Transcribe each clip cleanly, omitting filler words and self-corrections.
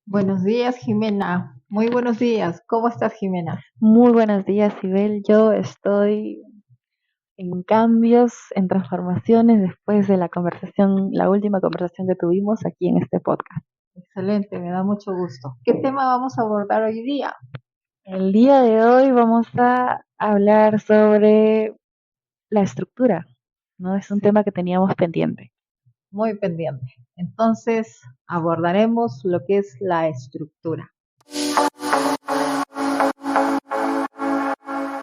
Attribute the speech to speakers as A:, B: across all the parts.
A: Buenos días, Jimena. Muy buenos días. ¿Cómo estás, Jimena?
B: Muy buenos días, Sibel. Yo estoy en cambios, en transformaciones después de la última conversación que tuvimos aquí en este podcast.
A: Excelente, me da mucho gusto. ¿Qué tema vamos a abordar hoy día?
B: El día de hoy vamos a hablar sobre la estructura, ¿no? Es un
A: Sí,
B: tema que teníamos pendiente.
A: muy pendiente. Entonces, abordaremos lo que es la estructura.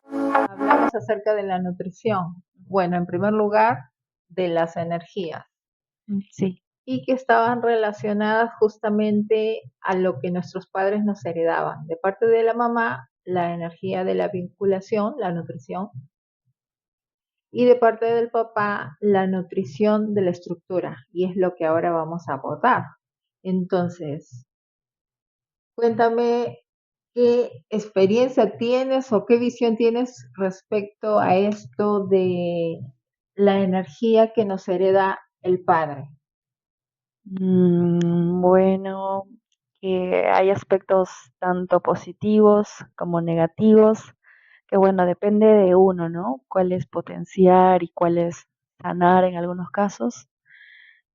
A: Hablamos acerca de la nutrición. Bueno, en primer lugar, de las energías
B: Sí,
A: y que estaban relacionadas justamente a lo que nuestros padres nos heredaban. De parte de la mamá, la energía de la vinculación, la nutrición, y de parte del papá la nutrición de la estructura, y es lo que ahora vamos a abordar. Entonces, cuéntame qué experiencia tienes o qué visión tienes respecto a esto de la energía que nos hereda el padre.
B: bueno, que hay aspectos tanto positivos como negativos, que bueno, depende de uno, ¿no? Cuál es potenciar y cuál es sanar en algunos casos.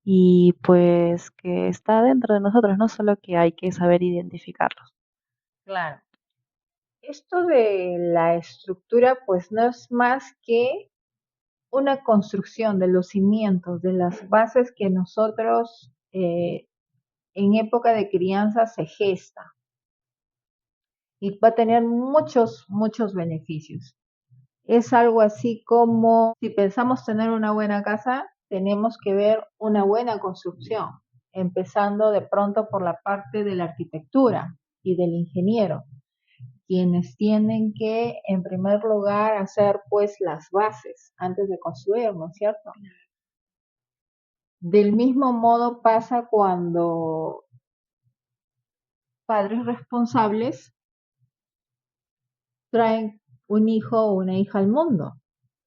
B: Y pues que está dentro de nosotros, no solo que hay que saber identificarlos.
A: Claro. Esto de la estructura, pues no es más que una construcción de los cimientos, de las bases que nosotros en época de crianza se gesta y va a tener muchos beneficios. Es algo así como si pensamos tener una buena casa, tenemos que ver una buena construcción, empezando de pronto por la parte de la arquitectura y del ingeniero, quienes tienen que, en primer lugar, hacer pues las bases antes de construir, ¿no es cierto? Del mismo modo pasa cuando padres responsables traen un hijo o una hija al mundo.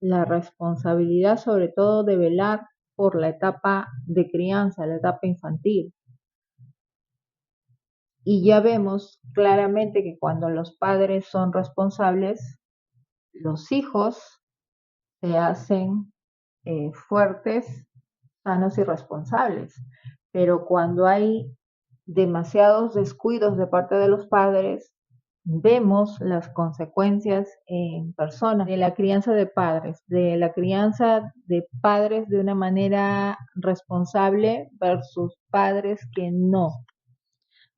A: La responsabilidad sobre todo de velar por la etapa de crianza, la etapa infantil. Y ya vemos claramente que cuando los padres son responsables, los hijos se hacen fuertes, sanos y responsables. Pero cuando hay demasiados descuidos de parte de los padres, vemos las consecuencias en persona de la crianza de padres de una manera responsable versus padres que no.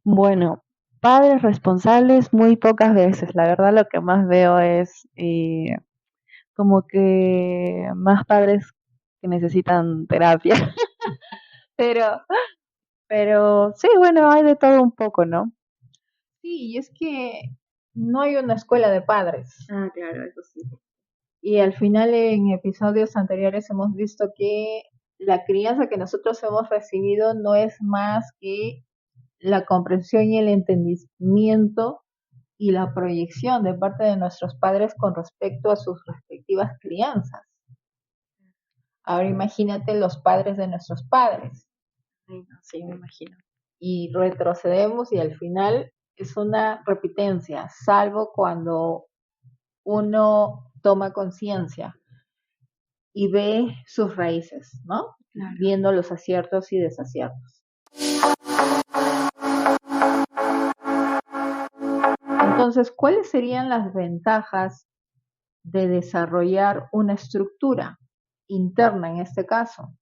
B: Bueno, padres responsables muy pocas veces. La verdad lo que más veo es como que más padres que necesitan terapia. Pero, pero sí, bueno, hay de todo un poco, ¿no?
A: Sí, y es que no hay una escuela de padres.
B: Ah, claro, eso sí.
A: Y al final en episodios anteriores hemos visto que la crianza que nosotros hemos recibido no es más que la comprensión y el entendimiento y la proyección de parte de nuestros padres con respecto a sus respectivas crianzas. Ahora imagínate los padres de nuestros padres
B: Sí, no, sí, me imagino.
A: y retrocedemos y al final es una repitencia, salvo cuando uno toma conciencia y ve sus raíces, ¿no?
B: Claro.
A: Viendo los aciertos y desaciertos. Entonces, ¿cuáles serían las ventajas de desarrollar una estructura interna en este caso?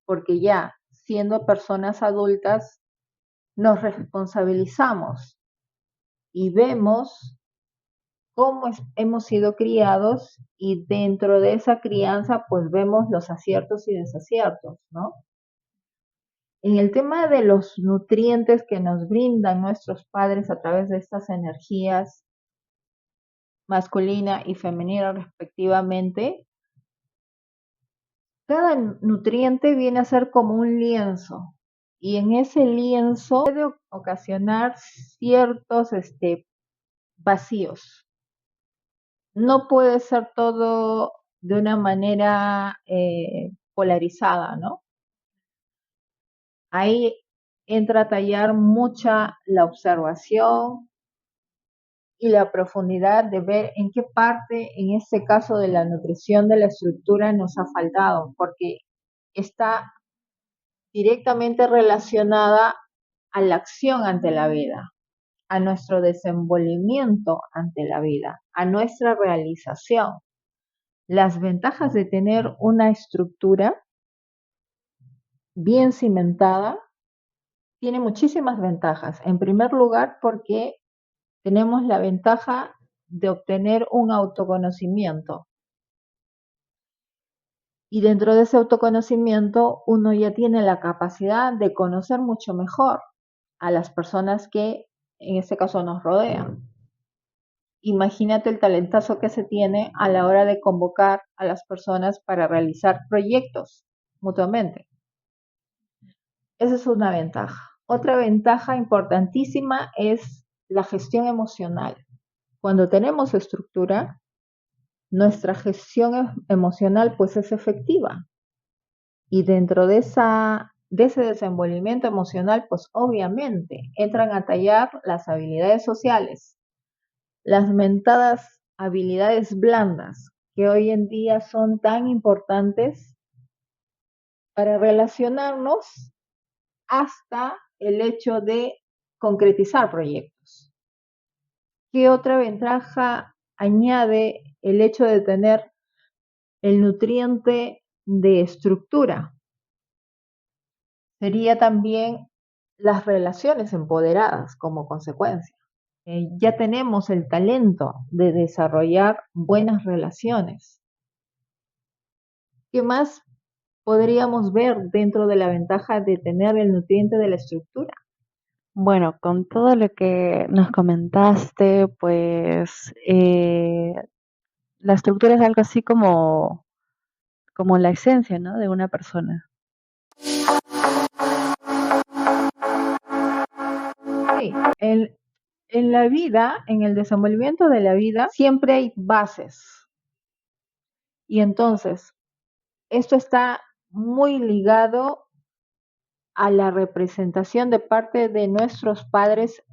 A: Porque ya siendo personas adultas nos responsabilizamos y vemos cómo hemos sido criados y dentro de esa crianza pues vemos los aciertos y desaciertos, ¿no? En el tema de los nutrientes que nos brindan nuestros padres a través de estas energías masculina y femenina respectivamente, cada nutriente viene a ser como un lienzo y en ese lienzo puede ocasionar ciertos vacíos. no puede ser todo de una manera polarizada, ¿no? Ahí entra a tallar mucha la observación y la profundidad de ver en qué parte, en este caso de la nutrición de la estructura, nos ha faltado, porque está directamente relacionada a la acción ante la vida, a nuestro desenvolvimiento ante la vida, a nuestra realización. Las ventajas de tener una estructura bien cimentada tiene muchísimas ventajas. En primer lugar, porque tenemos la ventaja de obtener un autoconocimiento. Y dentro de ese autoconocimiento, uno ya tiene la capacidad de conocer mucho mejor a las personas que en este caso nos rodean. Imagínate el talentazo que se tiene a la hora de convocar a las personas para realizar proyectos mutuamente. Esa es una ventaja. Otra ventaja importantísima es la gestión emocional. Cuando tenemos estructura, nuestra gestión emocional pues es efectiva. Y dentro de ese desenvolvimiento emocional, pues obviamente entran a tallar las habilidades sociales, las mentadas habilidades blandas, que hoy en día son tan importantes para relacionarnos hasta el hecho de concretizar proyectos. ¿Qué otra ventaja añade el hecho de tener el nutriente de estructura? Sería también las relaciones empoderadas como consecuencia. Ya tenemos el talento de desarrollar buenas relaciones. ¿Qué más podríamos ver dentro de la ventaja de tener el nutriente de la estructura?
B: Bueno, con todo lo que nos comentaste, pues la estructura es algo así como la esencia, ¿no? De una persona.
A: Sí, en la vida, en el desenvolvimiento de la vida, siempre hay bases. Y entonces, esto está muy ligado a la representación de parte de nuestros padres,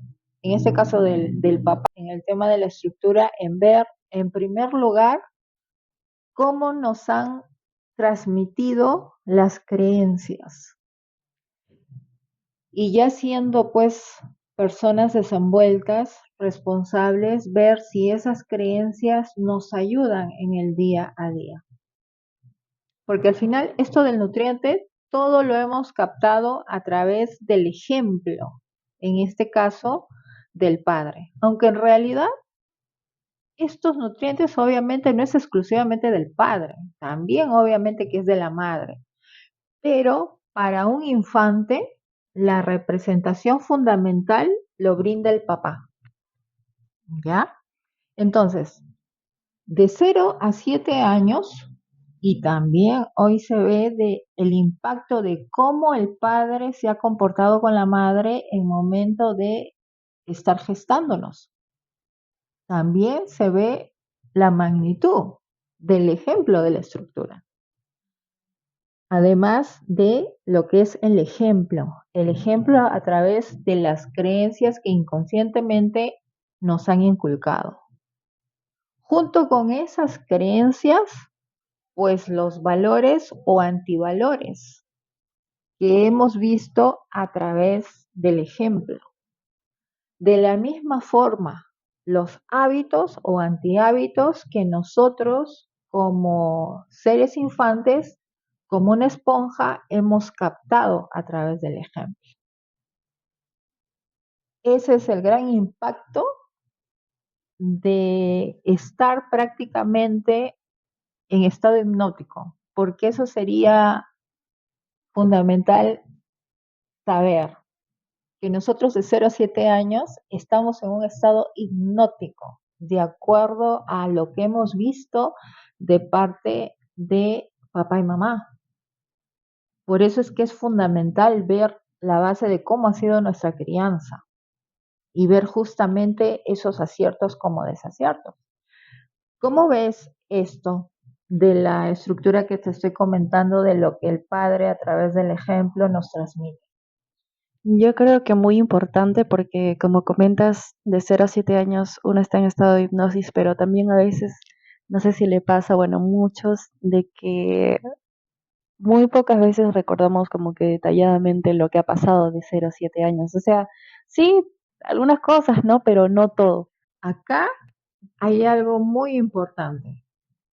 A: en este caso del papá, en el tema de la estructura, en ver, en primer lugar, cómo nos han transmitido las creencias. Y ya siendo pues personas desenvueltas, responsables, ver si esas creencias nos ayudan en el día a día. Porque al final esto del nutriente, todo lo hemos captado a través del ejemplo, en este caso del padre. Aunque en realidad estos nutrientes obviamente no es exclusivamente del padre, también obviamente que es de la madre. Pero para un infante, la representación fundamental lo brinda el papá. ¿Ya? Entonces, de 0 a 7 años, y también hoy se ve el impacto de cómo el padre se ha comportado con la madre en momento de estar gestándonos. También se ve la magnitud del ejemplo de la estructura. Además de lo que es el ejemplo a través de las creencias que inconscientemente nos han inculcado. Junto con esas creencias, pues los valores o antivalores que hemos visto a través del ejemplo. De la misma forma, los hábitos o antihábitos que nosotros como seres infantes, como una esponja, hemos captado a través del ejemplo. Ese es el gran impacto de estar prácticamente en estado hipnótico, porque eso sería fundamental saber, que nosotros de 0 a 7 años estamos en un estado hipnótico, de acuerdo a lo que hemos visto de parte de papá y mamá. Por eso es que es fundamental ver la base de cómo ha sido nuestra crianza y ver justamente esos aciertos como desaciertos. ¿Cómo ves esto de la estructura que te estoy comentando de lo que el padre a través del ejemplo nos transmite?
B: Yo creo que muy importante porque, como comentas, de 0 a 7 años uno está en estado de hipnosis, pero también a veces, no sé si le pasa, bueno, muchos, de que muy pocas veces recordamos como que detalladamente lo que ha pasado de 0 a 7 años. O sea, sí, algunas cosas, ¿no? Pero no todo.
A: Acá hay algo muy importante.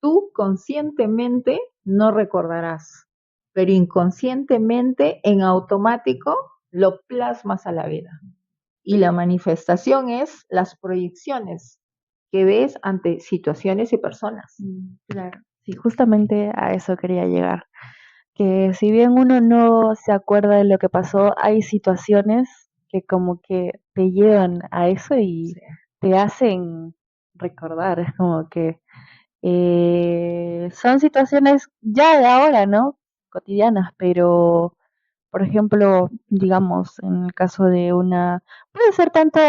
A: Tú conscientemente no recordarás, pero inconscientemente en automático lo plasmas a la vida. Y la manifestación es las proyecciones que ves ante situaciones y personas.
B: Claro. Sí, justamente a eso quería llegar. Que si bien uno no se acuerda de lo que pasó, hay situaciones que como que te llevan a eso y
A: Sí.
B: te hacen recordar. Es como que son situaciones ya de ahora, ¿no? Cotidianas, pero por ejemplo, digamos, en el caso de puede ser tanto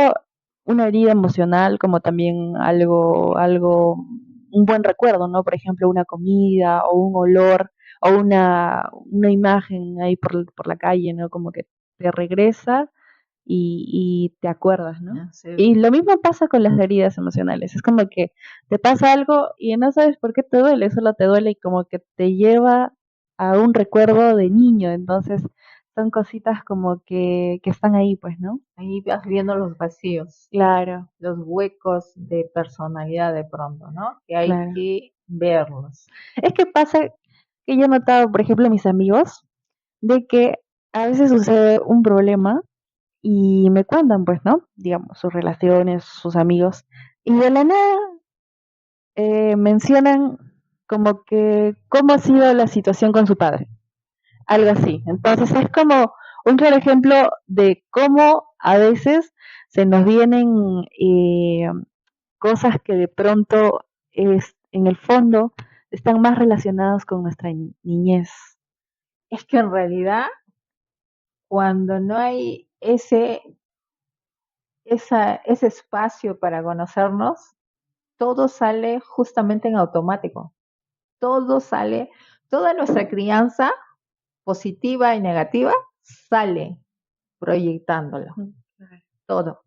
B: una herida emocional como también un buen recuerdo, ¿no? Por ejemplo, una comida o un olor o una imagen ahí por la calle, ¿no? Como que te regresa y te acuerdas, ¿no?
A: Sí.
B: Y lo mismo pasa con las heridas emocionales. Es como que te pasa algo y no sabes por qué te duele, solo te duele y como que te lleva a un recuerdo de niño. Entonces, son cositas como que están ahí, pues, ¿no?
A: Ahí vas viendo los vacíos,
B: Claro,
A: los huecos de personalidad de pronto, ¿no? Que hay
B: claro.
A: que verlos.
B: Es que pasa que yo he notado, por ejemplo, mis amigos, de que a veces sucede un problema y me cuentan, pues, ¿no? Digamos, sus relaciones, sus amigos, y de la nada mencionan como que cómo ha sido la situación con su padre, algo así. Entonces es como un claro ejemplo de cómo a veces se nos vienen cosas que de pronto en el fondo están más relacionadas con nuestra niñez.
A: Es que en realidad, cuando no hay ese espacio para conocernos, todo sale justamente en automático. Todo sale, toda nuestra crianza, positiva y negativa, sale proyectándolo. Todo.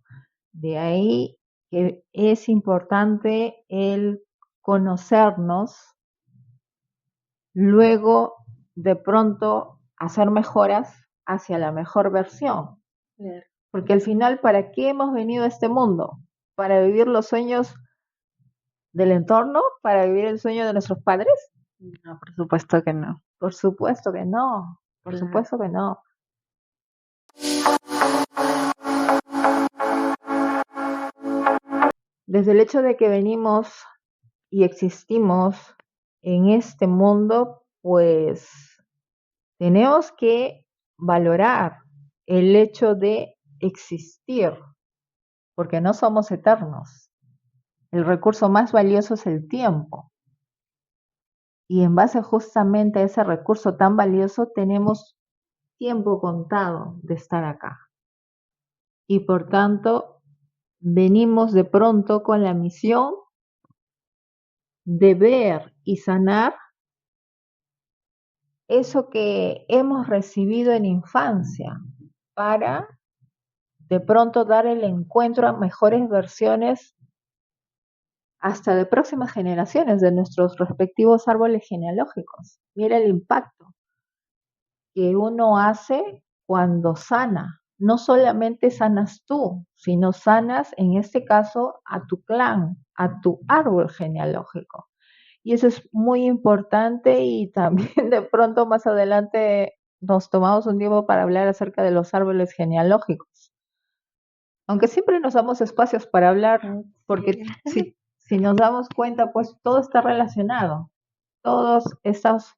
A: De ahí que es importante el conocernos, luego de pronto hacer mejoras hacia la mejor versión. Porque al final, ¿para qué hemos venido a este mundo? ¿Para vivir los sueños del entorno? ¿Para vivir el sueño de nuestros padres?
B: No, por supuesto que no.
A: Por supuesto que no, por
B: Claro.
A: supuesto que no. Desde el hecho de que venimos y existimos en este mundo, pues tenemos que valorar el hecho de existir, porque no somos eternos. El recurso más valioso es el tiempo. Y en base justamente a ese recurso tan valioso, tenemos tiempo contado de estar acá. Y por tanto, venimos de pronto con la misión de ver y sanar eso que hemos recibido en infancia para de pronto dar el encuentro a mejores versiones hasta de próximas generaciones de nuestros respectivos árboles genealógicos. Mira el impacto que uno hace cuando sana. No solamente sanas tú, sino sanas, en este caso, a tu clan, a tu árbol genealógico. Y eso es muy importante y también de pronto más adelante nos tomamos un tiempo para hablar acerca de los árboles genealógicos. Aunque siempre nos damos espacios para hablar, porque si nos damos cuenta, pues todo está relacionado. Todos estos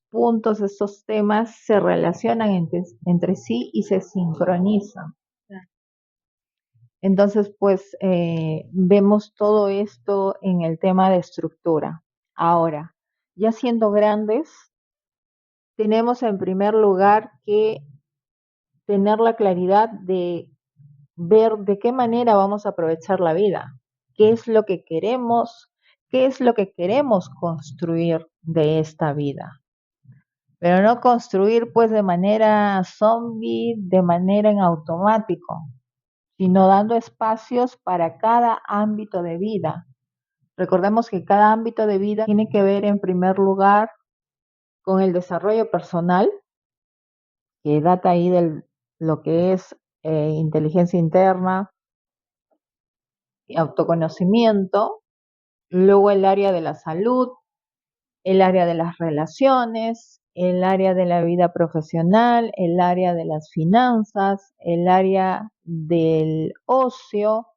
A: puntos, estos temas se relacionan entre sí y se sincronizan. Entonces, pues vemos todo esto en el tema de estructura. Ahora, ya siendo grandes, tenemos en primer lugar que tener la claridad de ver de qué manera vamos a aprovechar la vida, qué es lo que queremos, qué es lo que queremos construir de esta vida. Pero no construir pues de manera zombie, de manera en automático, sino dando espacios para cada ámbito de vida. Recordemos que cada ámbito de vida tiene que ver en primer lugar con el desarrollo personal, que data ahí de lo que es inteligencia interna, autoconocimiento, luego el área de la salud, el área de las relaciones, el área de la vida profesional, el área de las finanzas, el área del ocio,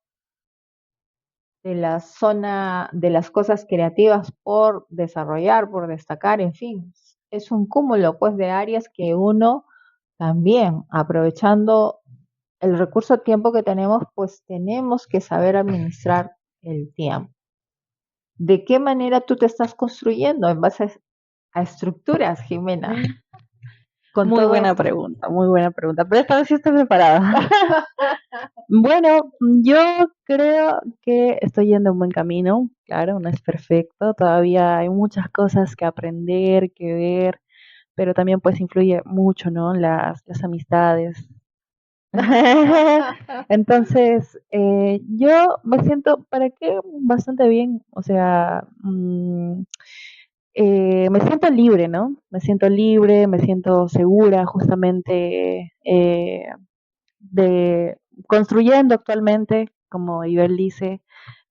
A: de la zona de las cosas creativas por desarrollar, por destacar, en fin, es un cúmulo pues de áreas que uno también aprovechando el recurso tiempo que tenemos, pues tenemos que saber administrar el tiempo. ¿De qué manera tú te estás construyendo en base a estructuras, Jimena? Con
B: Muy
A: todo
B: buena
A: esto.
B: pregunta, muy buena pregunta. Pero esta vez sí estoy preparada. Bueno, yo creo que estoy yendo un buen camino. Claro, no es perfecto. Todavía hay muchas cosas que aprender, que ver, pero también pues influye mucho, ¿no? Las amistades. Entonces, yo me siento, ¿para qué? Bastante bien. O sea, me siento libre, ¿no? Me siento libre, me siento segura justamente de construyendo actualmente, como Ibel dice,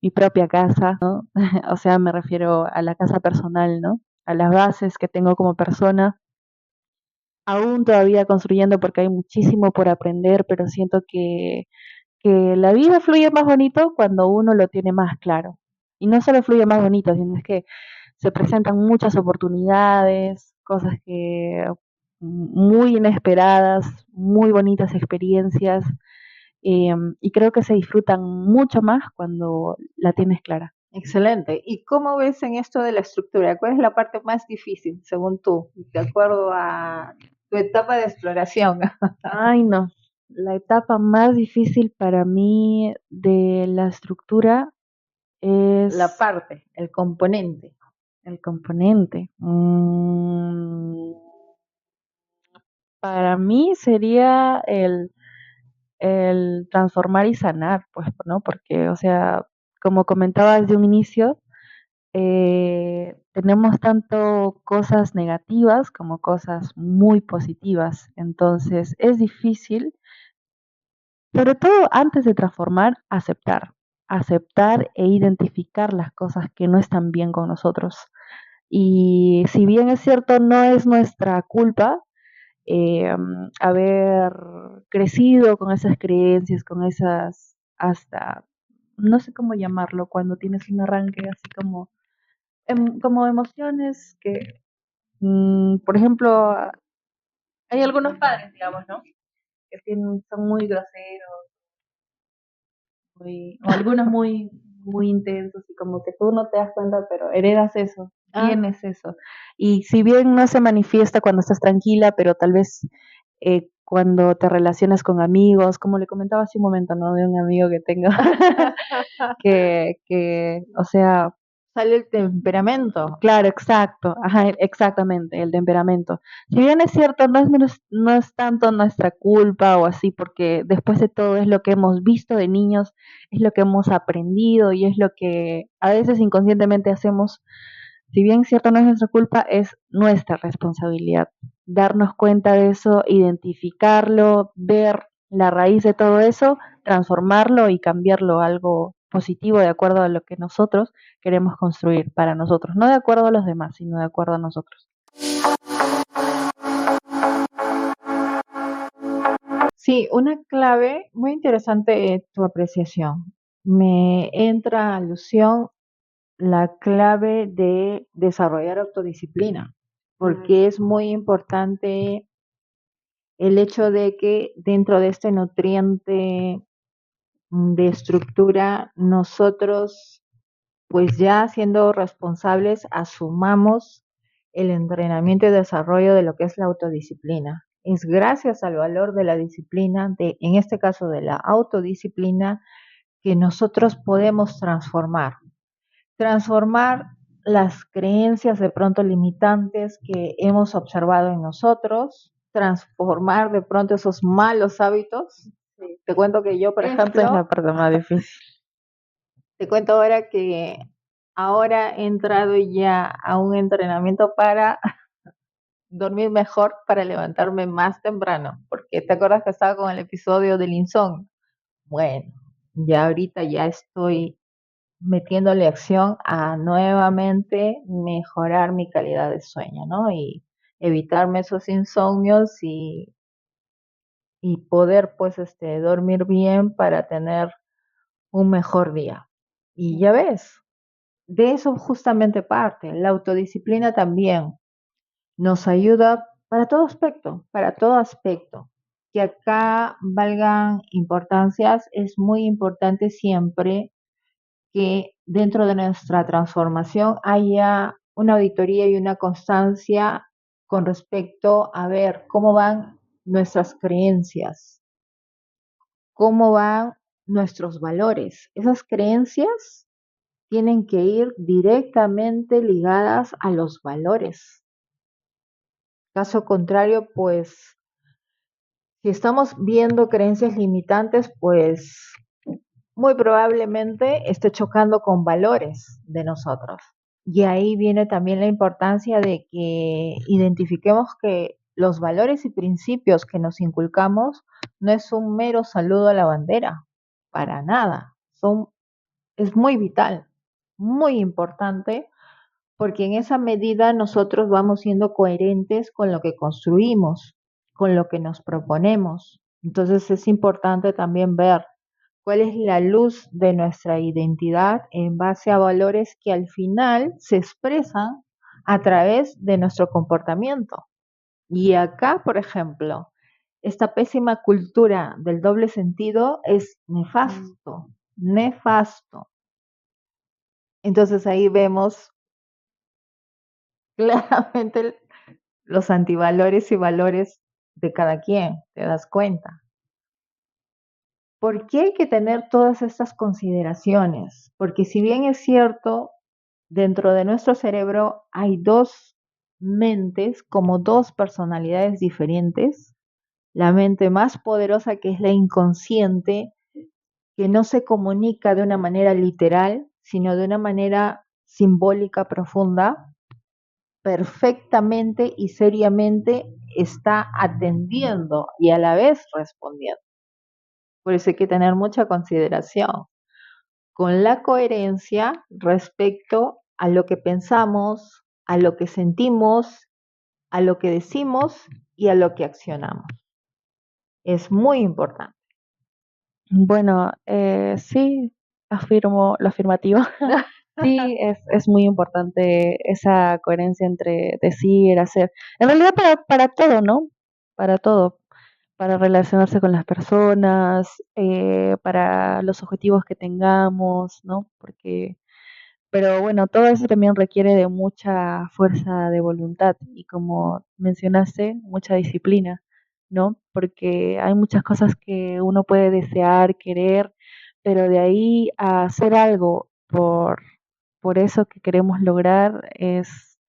B: mi propia casa, ¿no? O sea, me refiero a la casa personal, ¿no? A las bases que tengo como persona. Aún todavía construyendo porque hay muchísimo por aprender, pero siento que la vida fluye más bonito cuando uno lo tiene más claro. Y no solo fluye más bonito, sino es que se presentan muchas oportunidades, cosas que muy inesperadas, muy bonitas experiencias, y creo que se disfrutan mucho más cuando la tienes clara.
A: Excelente. ¿Y cómo ves en esto de la estructura? ¿Cuál es la parte más difícil, según tú, de acuerdo a tu etapa de exploración?
B: Ay, no. La etapa más difícil para mí de la estructura
A: La
B: es
A: parte, el componente.
B: el componente. Para mí sería el transformar y sanar, pues, ¿no? Porque, o sea, como comentaba desde un inicio, tenemos tanto cosas negativas como cosas muy positivas. Entonces, es difícil, sobre todo antes de transformar, aceptar e identificar las cosas que no están bien con nosotros. Y si bien es cierto, no es nuestra culpa, haber crecido con esas creencias, con esas hasta, no sé cómo llamarlo, cuando tienes un arranque así como, como emociones que, por ejemplo, hay algunos padres, digamos, ¿no? Que son muy groseros, o algunos muy intensos y como que tú no te das cuenta, pero heredas eso,
A: Ah,
B: tienes eso. Y si bien no se manifiesta cuando estás tranquila, pero tal vez cuando te relacionas con amigos, como le comentaba hace un momento, ¿no? De un amigo que tengo, o sea,
A: sale el temperamento.
B: claro, exacto, ajá, exactamente, el temperamento. Si bien es cierto, no es tanto nuestra culpa o así, porque después de todo es lo que hemos visto de niños, es lo que hemos aprendido y es lo que a veces inconscientemente hacemos. Si bien es cierto no es nuestra culpa, es nuestra responsabilidad. Darnos cuenta de eso, identificarlo, ver la raíz de todo eso, transformarlo y cambiarlo a algo positivo de acuerdo a lo que nosotros queremos construir para nosotros, no de acuerdo a los demás, sino de acuerdo a nosotros.
A: Sí, una clave, muy interesante tu apreciación. Me entra a alusión la clave de desarrollar autodisciplina, porque es muy importante el hecho de que dentro de este nutriente de estructura, nosotros, pues ya siendo responsables, asumamos el entrenamiento y desarrollo de lo que es la autodisciplina. Es gracias al valor de la disciplina, en este caso de la autodisciplina, que nosotros podemos transformar. transformar las creencias de pronto limitantes que hemos observado en nosotros, transformar de pronto esos malos hábitos. Te cuento que yo, por
B: Esta es
A: ejemplo,
B: la parte más difícil.
A: te cuento ahora que ahora he entrado ya a un entrenamiento para dormir mejor, para levantarme más temprano, porque te acuerdas que estaba con el episodio del insomnio. Bueno, ya ahorita ya estoy metiéndole acción a nuevamente mejorar mi calidad de sueño, ¿no? Y evitarme esos insomnios y poder pues dormir bien para tener un mejor día. Y ya ves, de eso justamente parte. La autodisciplina también nos ayuda para todo aspecto. Que acá valgan importancias, es muy importante siempre que dentro de nuestra transformación haya una auditoría y una constancia con respecto a ver cómo van nuestras creencias, cómo van nuestros valores. Esas creencias tienen que ir directamente ligadas a los valores. Caso contrario, pues si estamos viendo creencias limitantes, pues muy probablemente esté chocando con valores de nosotros. Y ahí viene también la importancia de que identifiquemos que los valores y principios que nos inculcamos no es un mero saludo a la bandera, para nada. Es muy vital, muy importante, porque en esa medida nosotros vamos siendo coherentes con lo que construimos, con lo que nos proponemos. Entonces es importante también ver cuál es la luz de nuestra identidad en base a valores que al final se expresan a través de nuestro comportamiento. Y acá, por ejemplo, esta pésima cultura del doble sentido es nefasto, nefasto. Entonces ahí vemos claramente los antivalores y valores de cada quien, te das cuenta. ¿Por qué hay que tener todas estas consideraciones? Porque si bien es cierto, dentro de nuestro cerebro hay dos mentes, como dos personalidades diferentes, la mente más poderosa que es la inconsciente, que no se comunica de una manera literal, sino de una manera simbólica profunda, perfectamente y seriamente está atendiendo y a la vez respondiendo. Por eso hay que tener mucha consideración con la coherencia respecto a lo que pensamos, a lo que sentimos, a lo que decimos y a lo que accionamos. Es muy importante.
B: Bueno, sí, afirmo lo afirmativo. Sí, es muy importante esa coherencia entre decir, hacer. En realidad para todo, ¿no? Para todo. Para relacionarse con las personas, para los objetivos que tengamos, ¿no? Pero bueno, todo eso también requiere de mucha fuerza de voluntad y como mencionaste, mucha disciplina, ¿no? Porque hay muchas cosas que uno puede desear, querer, pero de ahí a hacer algo por eso que queremos lograr es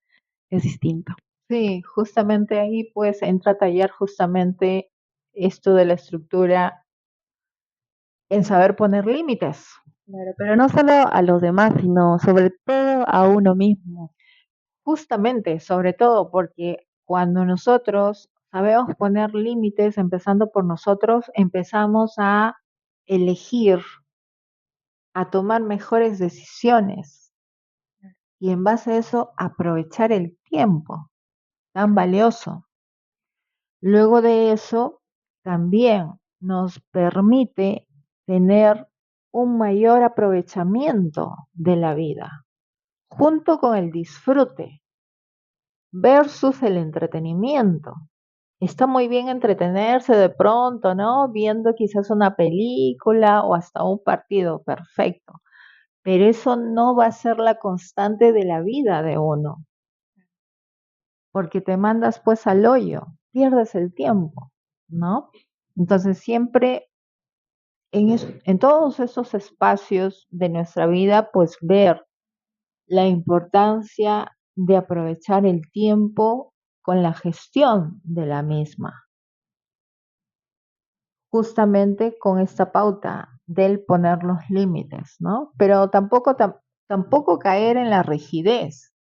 B: distinto.
A: Sí, justamente ahí pues entra a tallar justamente esto de la estructura en saber poner límites.
B: Claro, pero no solo a los demás, sino sobre todo a uno mismo.
A: Justamente, sobre todo porque cuando nosotros sabemos poner límites, empezando por nosotros, empezamos a elegir, a tomar mejores decisiones y en base a eso aprovechar el tiempo tan valioso. Luego de eso, también nos permite tener un mayor aprovechamiento de la vida, junto con el disfrute versus el entretenimiento. Está muy bien entretenerse de pronto, ¿no? Viendo quizás una película o hasta un partido, perfecto. Pero eso no va a ser la constante de la vida de uno, porque te mandas pues al hoyo, pierdes el tiempo, ¿no? Entonces siempre en todos esos espacios de nuestra vida, pues ver la importancia de aprovechar el tiempo con la gestión de la misma, justamente con esta pauta del poner los límites, ¿no? Pero tampoco caer en la rigidez,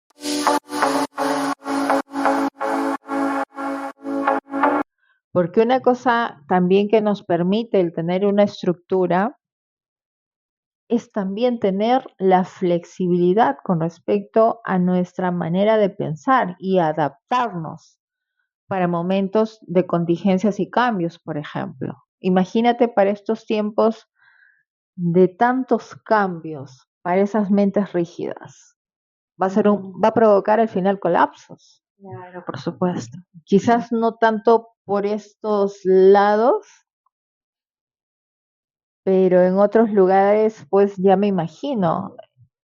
A: porque una cosa también que nos permite el tener una estructura es también tener la flexibilidad con respecto a nuestra manera de pensar y adaptarnos para momentos de contingencias y cambios, por ejemplo. Imagínate para estos tiempos de tantos cambios, para esas mentes rígidas. Va a provocar al final colapsos.
B: Claro, por supuesto.
A: Quizás no tanto por estos lados, pero en otros lugares, pues ya me imagino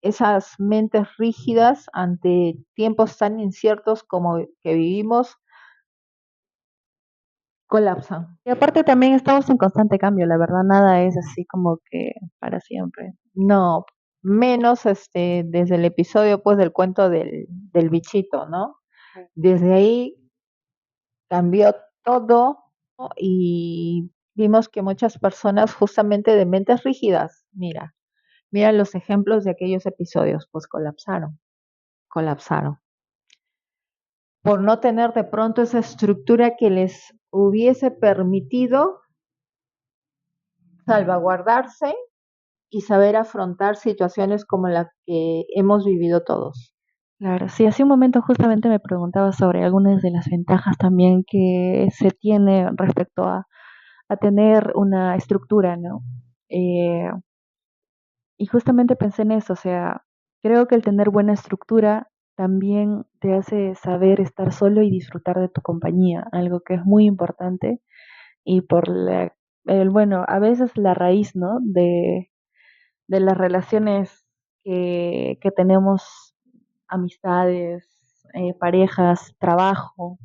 A: esas mentes rígidas ante tiempos tan inciertos como que vivimos, colapsan.
B: Y aparte también estamos en constante cambio, la verdad, nada es así como que para siempre.
A: No, menos desde el episodio pues del cuento del bichito, ¿no? Desde ahí cambió todo, ¿no? Y vimos que muchas personas justamente de mentes rígidas, mira los ejemplos de aquellos episodios, pues colapsaron. Por no tener de pronto esa estructura que les hubiese permitido salvaguardarse y saber afrontar situaciones como la que hemos vivido todos.
B: Claro, sí, hace un momento justamente me preguntaba sobre algunas de las ventajas también que se tiene respecto a tener una estructura, ¿no? Eh, y justamente pensé en eso, o sea, creo que el tener buena estructura también te hace saber estar solo y disfrutar de tu compañía, algo que es muy importante y bueno, a veces la raíz, ¿no? De las relaciones que tenemos, amistades, parejas, trabajo.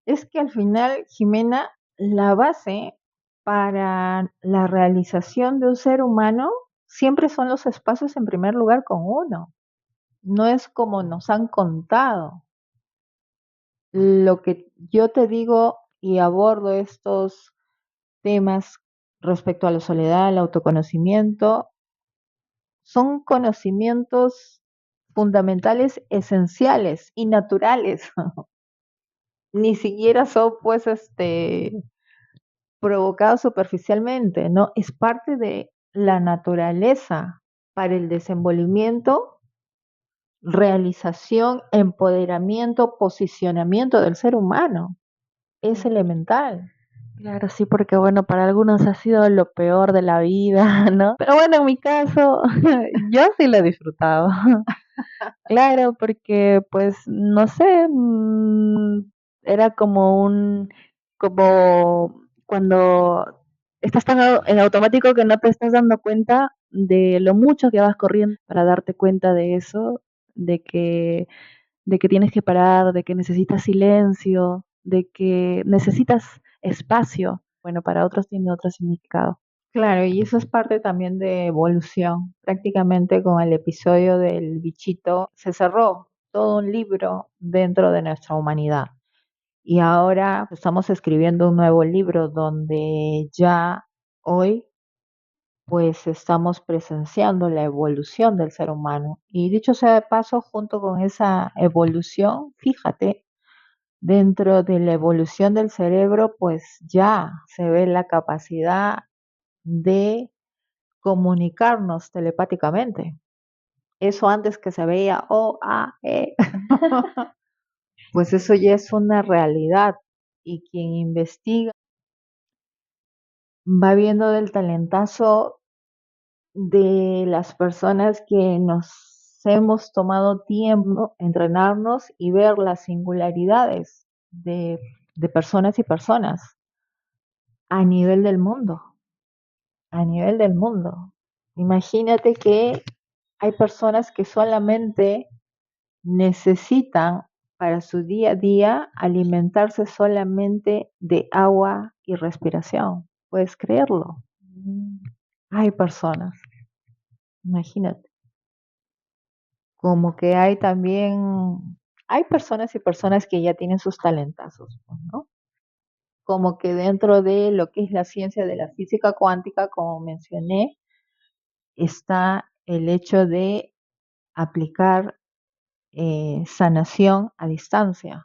A: Es que al final, Jimena, la base para la realización de un ser humano siempre son los espacios en primer lugar con uno. No es como nos han contado. Lo que yo te digo y abordo estos temas respecto a la soledad, el autoconocimiento, son conocimientos fundamentales, esenciales y naturales. Ni siquiera son pues provocados superficialmente, ¿no? Es parte de la naturaleza para el desenvolvimiento, realización, empoderamiento, posicionamiento del ser humano. Es elemental.
B: Claro, sí, porque bueno, para algunos ha sido lo peor de la vida, ¿no? Pero bueno, en mi caso, yo sí lo he disfrutado. Claro, porque pues, no sé, era como cuando estás tan en automático que no te estás dando cuenta de lo mucho que vas corriendo para darte cuenta de eso, de que de que tienes que parar, de que necesitas silencio, de que necesitas espacio. Bueno, para otros tiene otro significado.
A: Claro, y eso es parte también de evolución. Prácticamente con el episodio del bichito se cerró todo un libro dentro de nuestra humanidad. Y ahora estamos escribiendo un nuevo libro donde ya hoy pues estamos presenciando la evolución del ser humano. Y dicho sea de paso, junto con esa evolución, fíjate, dentro de la evolución del cerebro, pues ya se ve la capacidad de comunicarnos telepáticamente. Eso antes que se veía O, A, E, pues eso ya es una realidad. Y quien investiga va viendo del talentazo de las personas que nos hemos tomado tiempo entrenarnos y ver las singularidades de personas y personas a nivel del mundo, a nivel del mundo. Imagínate que hay personas que solamente necesitan para su día a día alimentarse solamente de agua y respiración. ¿Puedes creerlo?
B: Mm.
A: Hay personas, imagínate. como que hay también, hay personas y personas que ya tienen sus talentazos, pues, ¿no? Como que dentro de lo que es la ciencia de la física cuántica, como mencioné, está el hecho de aplicar sanación a distancia.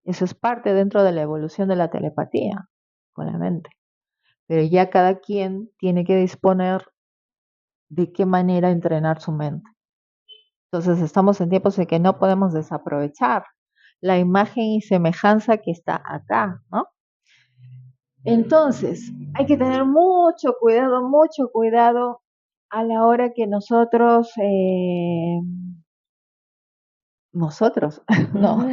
A: Eso es parte dentro de la evolución de la telepatía con la mente. Pero ya cada quien tiene que disponer de qué manera entrenar su mente. Entonces estamos en tiempos en que no podemos desaprovechar la imagen y semejanza que está acá, ¿no? Entonces, hay que tener mucho cuidado a la hora que nosotros, no,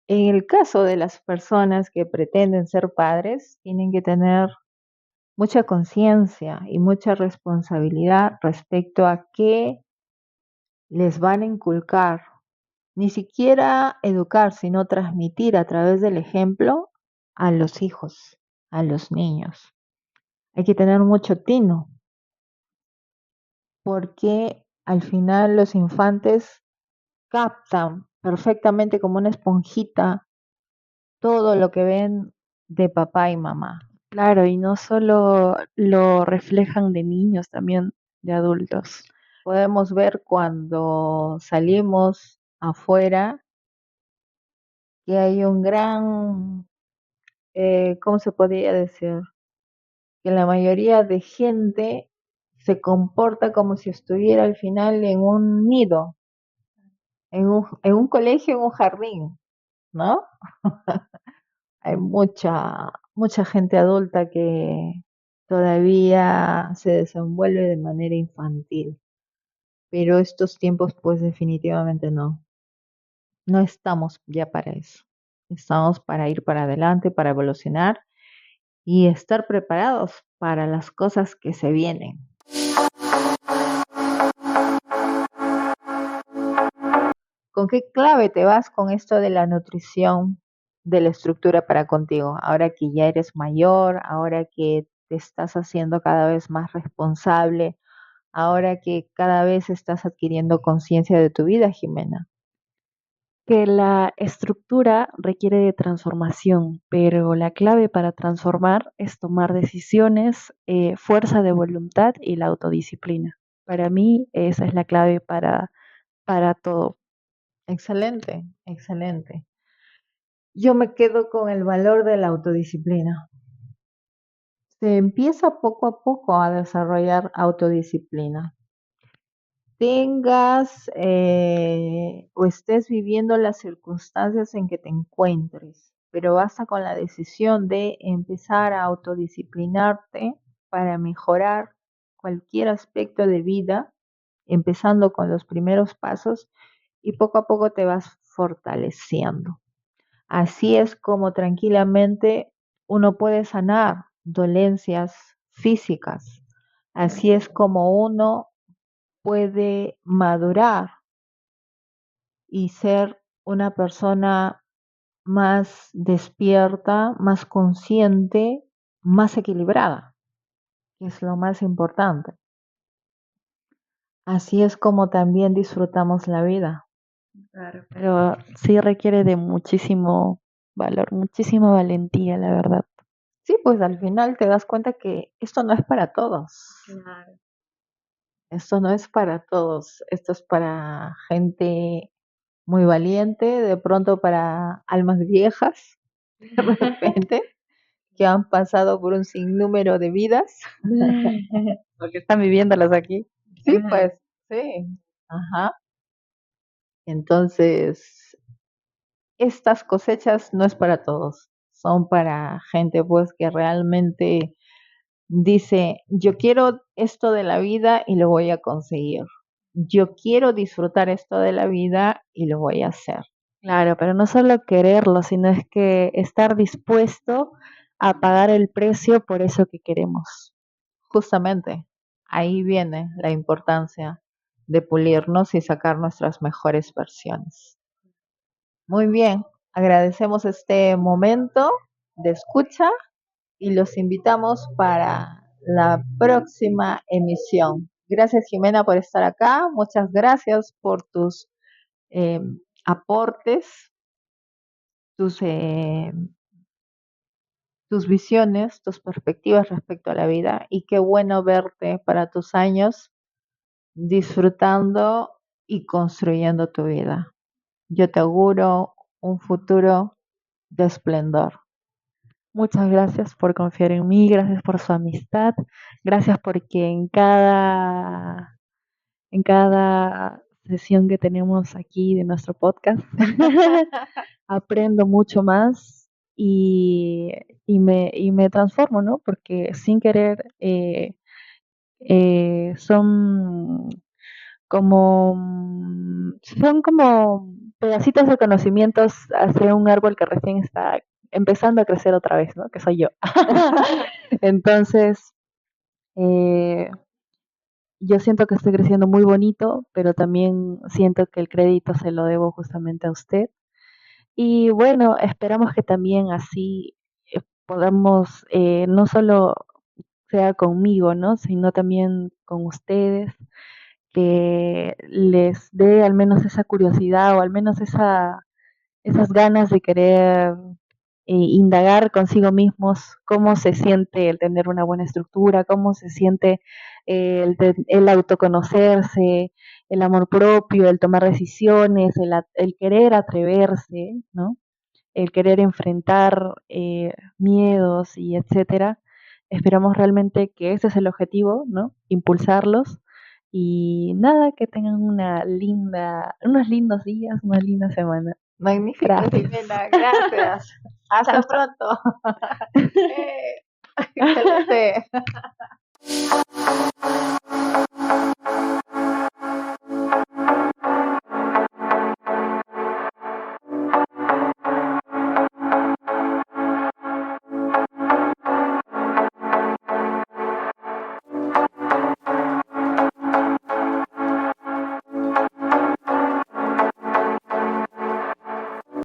A: en el caso de las personas que pretenden ser padres, tienen que tener mucha conciencia y mucha responsabilidad respecto a qué les van a inculcar. Ni siquiera educar, sino transmitir a través del ejemplo a los hijos, a los niños. Hay que tener mucho tino, porque al final los infantes captan perfectamente como una esponjita todo lo que ven de papá y mamá.
B: Claro, y no solo lo reflejan de niños, también de adultos.
A: Podemos ver cuando salimos afuera que hay un gran, ¿cómo se podría decir? Que la mayoría de gente se comporta como si estuviera al final en un nido, en un colegio, en un jardín, ¿no? Hay mucha gente adulta que todavía se desenvuelve de manera infantil, pero estos tiempos pues definitivamente no, no estamos ya para eso. Estamos para ir para adelante, para evolucionar y estar preparados para las cosas que se vienen. ¿Con qué clave te vas con esto de la nutrición de la estructura para contigo? Ahora que ya eres mayor, ahora que te estás haciendo cada vez más responsable, ahora que cada vez estás adquiriendo conciencia de tu vida, Jimena.
B: Que la estructura requiere de transformación, pero la clave para transformar es tomar decisiones, fuerza de voluntad y la autodisciplina. Para mí esa es la clave para todo.
A: Excelente, excelente. Yo me quedo con el valor de la autodisciplina. Se empieza poco a poco a desarrollar autodisciplina. Tengas o estés viviendo las circunstancias en que te encuentres, pero basta con la decisión de empezar a autodisciplinarte para mejorar cualquier aspecto de vida, empezando con los primeros pasos y poco a poco te vas fortaleciendo. Así es como tranquilamente uno puede sanar dolencias físicas. Así es como uno puede madurar y ser una persona más despierta, más consciente, más equilibrada, que es lo más importante. Así es como también disfrutamos la vida.
B: Claro. Pero sí requiere de muchísimo valor, muchísima valentía, la verdad.
A: Sí, pues al final te das cuenta que esto no es para todos.
B: Claro.
A: Esto no es para todos. Esto es para gente muy valiente, de pronto para almas viejas, de repente, que han pasado por un sinnúmero de vidas.
B: Porque están viviéndolas aquí.
A: Sí, pues, sí. Ajá. Entonces, estas cosechas no es para todos. Son para gente pues que realmente dice, yo quiero esto de la vida y lo voy a conseguir. Yo quiero disfrutar esto de la vida y lo voy a hacer.
B: Claro, pero no solo quererlo, sino es que estar dispuesto a pagar el precio por eso que queremos.
A: Justamente ahí viene la importancia de pulirnos y sacar nuestras mejores versiones. Muy bien, agradecemos este momento de escucha y los invitamos para la próxima emisión. Gracias, Jimena, por estar acá. Muchas gracias por tus aportes, tus, tus visiones, tus perspectivas respecto a la vida. Y qué bueno verte para tus años disfrutando y construyendo tu vida. Yo te auguro un futuro de esplendor.
B: Muchas gracias por confiar en mí, gracias por su amistad, gracias porque en cada sesión que tenemos aquí de nuestro podcast aprendo mucho más y me transformo, ¿no? Porque sin querer son como pedacitos de conocimientos hacia un árbol que recién está empezando a crecer otra vez, ¿no? Que soy yo. Entonces, eh, yo siento que estoy creciendo muy bonito, pero también siento que el crédito se lo debo justamente a usted. Y bueno, esperamos que también así podamos, no solo sea conmigo, ¿no? Sino también con ustedes, que les dé al menos esa curiosidad o al menos esas ganas de querer indagar consigo mismos cómo se siente el tener una buena estructura, cómo se siente el autoconocerse, el amor propio, el tomar decisiones, el querer atreverse, ¿no? El querer enfrentar miedos y etcétera. Esperamos realmente que ese es el objetivo, ¿no? Impulsarlos y nada, que tengan unos lindos días, una linda semana.
A: Magnífico,
B: Gracias.
A: Jimena, gracias. Hasta
B: Chao,
A: pronto. Excelente.